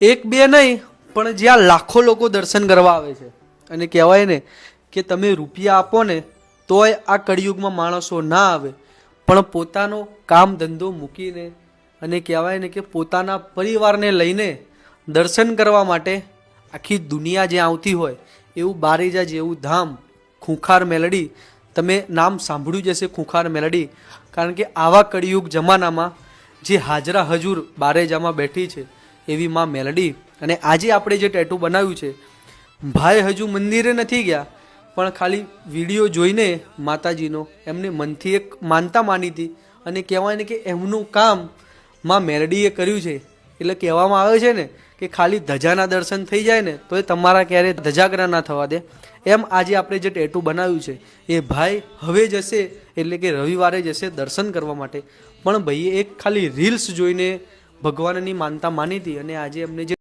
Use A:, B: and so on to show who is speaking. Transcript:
A: એક બે નહીં પણ જ્યાં લાખો લોકો દર્શન કરવા આવે છે અને કહેવાય ને કે તમે રૂપિયા આપો ને તોય આ કળિયુગમાં માણસો ના આવે, પણ પોતાનો કામ ધંધો મૂકીને અને કહેવાય ને કે પોતાના પરિવારને લઈને દર્શન કરવા માટે આખી દુનિયા જે આવતી હોય એવું બારેજા જેવું ધામ ખૂંખાર મેલડી, તમે નામ સાંભળ્યું જ હશે ખૂંખાર મેલડી, કારણ કે આવા કળિયુગ જમાનામાં જે હાજરા હજુર બારેજામાં બેઠી છે એવી માં મેલડી. અને આજે આપણે જે ટેટુ બનાવ્યું છે, ભાઈ હજુ મંદિરે નથી ગયા પણ ખાલી વિડીયો જોઈને માતાજીનો એમને મનથી એક માનતા માની હતી અને કહેવાય ને કે એમનું કામ માં મેલડીએ કર્યું છે. એટલે કહેવામાં આવે છે ને કે ખાલી ધજાના દર્શન થઈ જાય ને તો એ તમારા ક્યારેય ધજાગરા ના થવા દે. એમ આજે આપણે જે ટેટુ બનાવ્યું છે એ ભાઈ હવે જશે, એટલે કે રવિવારે જશે દર્શન કરવા માટે, પણ ભાઈએ એક ખાલી રીલ્સ જોઈને ભગવાનની માનતા માની હતી અને આજે એમને જે